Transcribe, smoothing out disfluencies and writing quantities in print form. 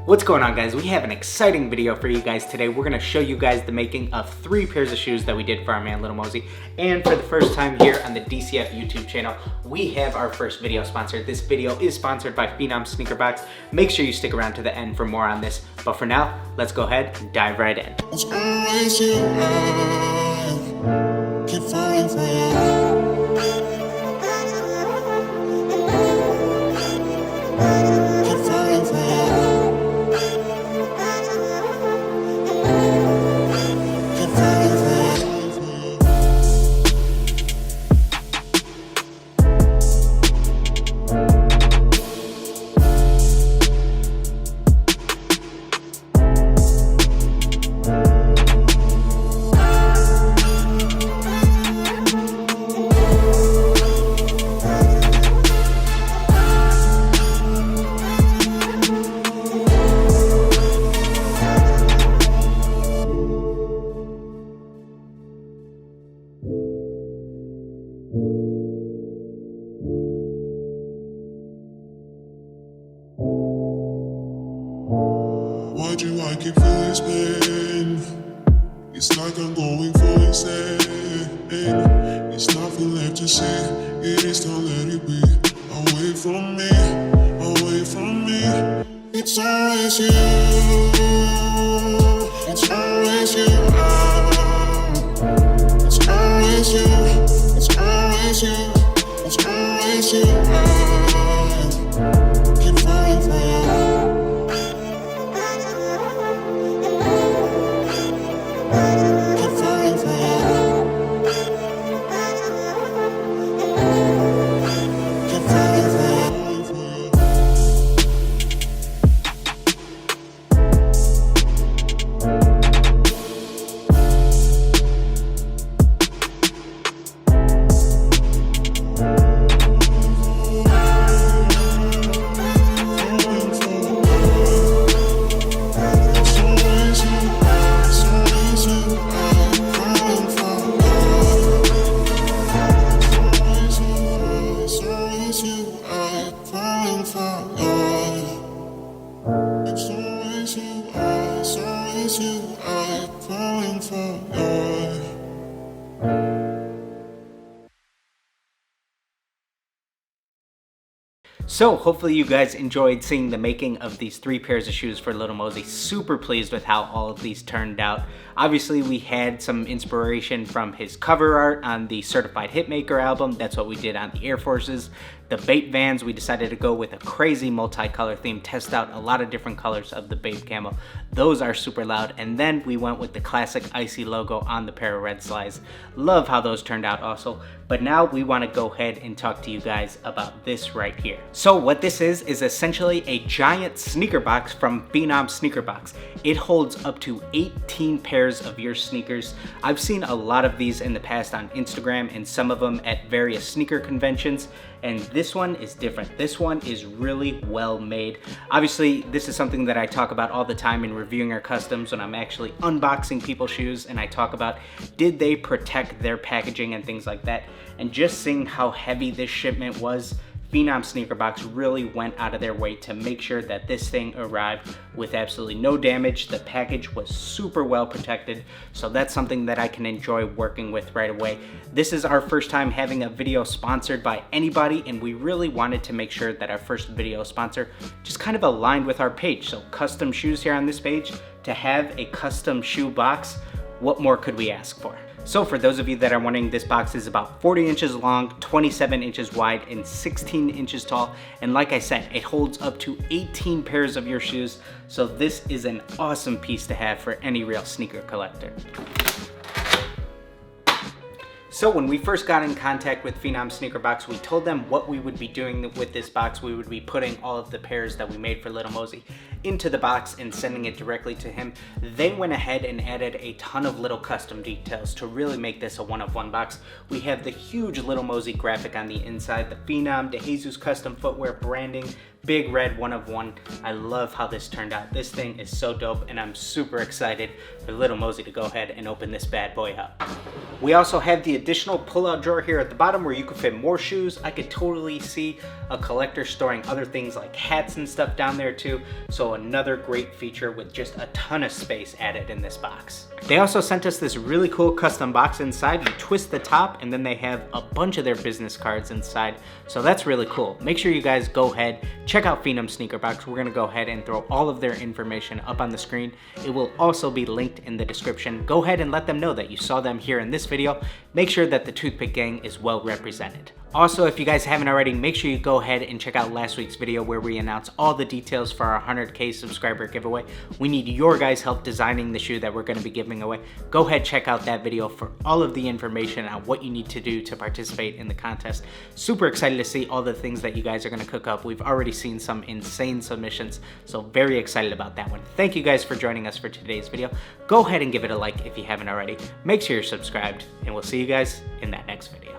What's going on, guys? We have an exciting video for you guys today. We're gonna show you guys the making of 3 pairs of shoes that we did for our man Lil Mosey. And for the first time here on the DCF YouTube channel, we have our first video sponsor. This video is sponsored by Phenom Sneaker Box. Make sure you stick around to the end for more on this. But for now, let's go ahead and dive right in. It's always you, I keep falling for you. Why do I keep feeling this pain? It's like I'm going for insane. It's nothing left to say. It is time, let it be. Away from me, away from me. It's always you. It's always you. It's always you. It's always you. It's always you. Keep falling for you. So hopefully you guys enjoyed seeing the making of these 3 pairs of shoes for Lil Mosey. Super pleased with how all of these turned out. Obviously we had some inspiration from his cover art on the Certified Hitmaker album. That's what we did on the Air Forces. The Bape Vans, we decided to go with a crazy multicolor theme, test out a lot of different colors of the Bape camo. Those are super loud. And then we went with the classic icy logo on the pair of red slides. Love how those turned out also. But now we want to go ahead and talk to you guys about this right here. So what this is essentially a giant sneaker box from Phenom Sneaker Box. It holds up to 18 pairs of your sneakers. I've seen a lot of these in the past on Instagram and some of them at various sneaker conventions. And this one is different. This one is really well made. Obviously, this is something that I talk about all the time in reviewing our customs when I'm actually unboxing people's shoes, and I talk about did they protect their packaging and things like that. And just seeing how heavy this shipment was, Phenom Sneaker Box really went out of their way to make sure that this thing arrived with absolutely no damage. The package was super well protected, so that's something that I can enjoy working with right away. This is our first time having a video sponsored by anybody, and we really wanted to make sure that our first video sponsor just kind of aligned with our page. So custom shoes here on this page, to have a custom shoe box, what more could we ask for? So for those of you that are wondering, this box is about 40 inches long, 27 inches wide, and 16 inches tall. And like I said, it holds up to 18 pairs of your shoes. So this is an awesome piece to have for any real sneaker collector. So when we first got in contact with Phenom Sneaker Box, we told them what we would be doing with this box. We would be putting all of the pairs that we made for Lil Mosey into the box and sending it directly to him. They went ahead and added a ton of little custom details to really make this a one-of-one box. We have the huge Lil Mosey graphic on the inside, the Phenom de Jesus custom footwear branding, big red one-of-one. I love how this turned out. This thing is so dope, and I'm super excited for Lil Mosey to go ahead and open this bad boy up. We also have the additional pull-out drawer here at the bottom where you could fit more shoes. I could totally see a collector storing other things like hats and stuff down there too. So another great feature with just a ton of space added in this box. They also sent us this really cool custom box inside. You twist the top and then they have a bunch of their business cards inside. So that's really cool. Make sure you guys go ahead, check out Phenom Sneaker Box. We're gonna go ahead and throw all of their information up on the screen. It will also be linked in the description. Go ahead and let them know that you saw them here in this video. Make sure that the Toothpick Gang is well represented. Also, if you guys haven't already, make sure you go ahead and check out last week's video where we announced all the details for our 100K subscriber giveaway. We need your guys' help designing the shoe that we're going to be giving away. Go ahead, check out that video for all of the information on what you need to do to participate in the contest. Super excited to see all the things that you guys are going to cook up. We've already seen some insane submissions, so very excited about that one. Thank you guys for joining us for today's video. Go ahead and give it a like if you haven't already. Make sure you're subscribed, and we'll see you guys in that next video.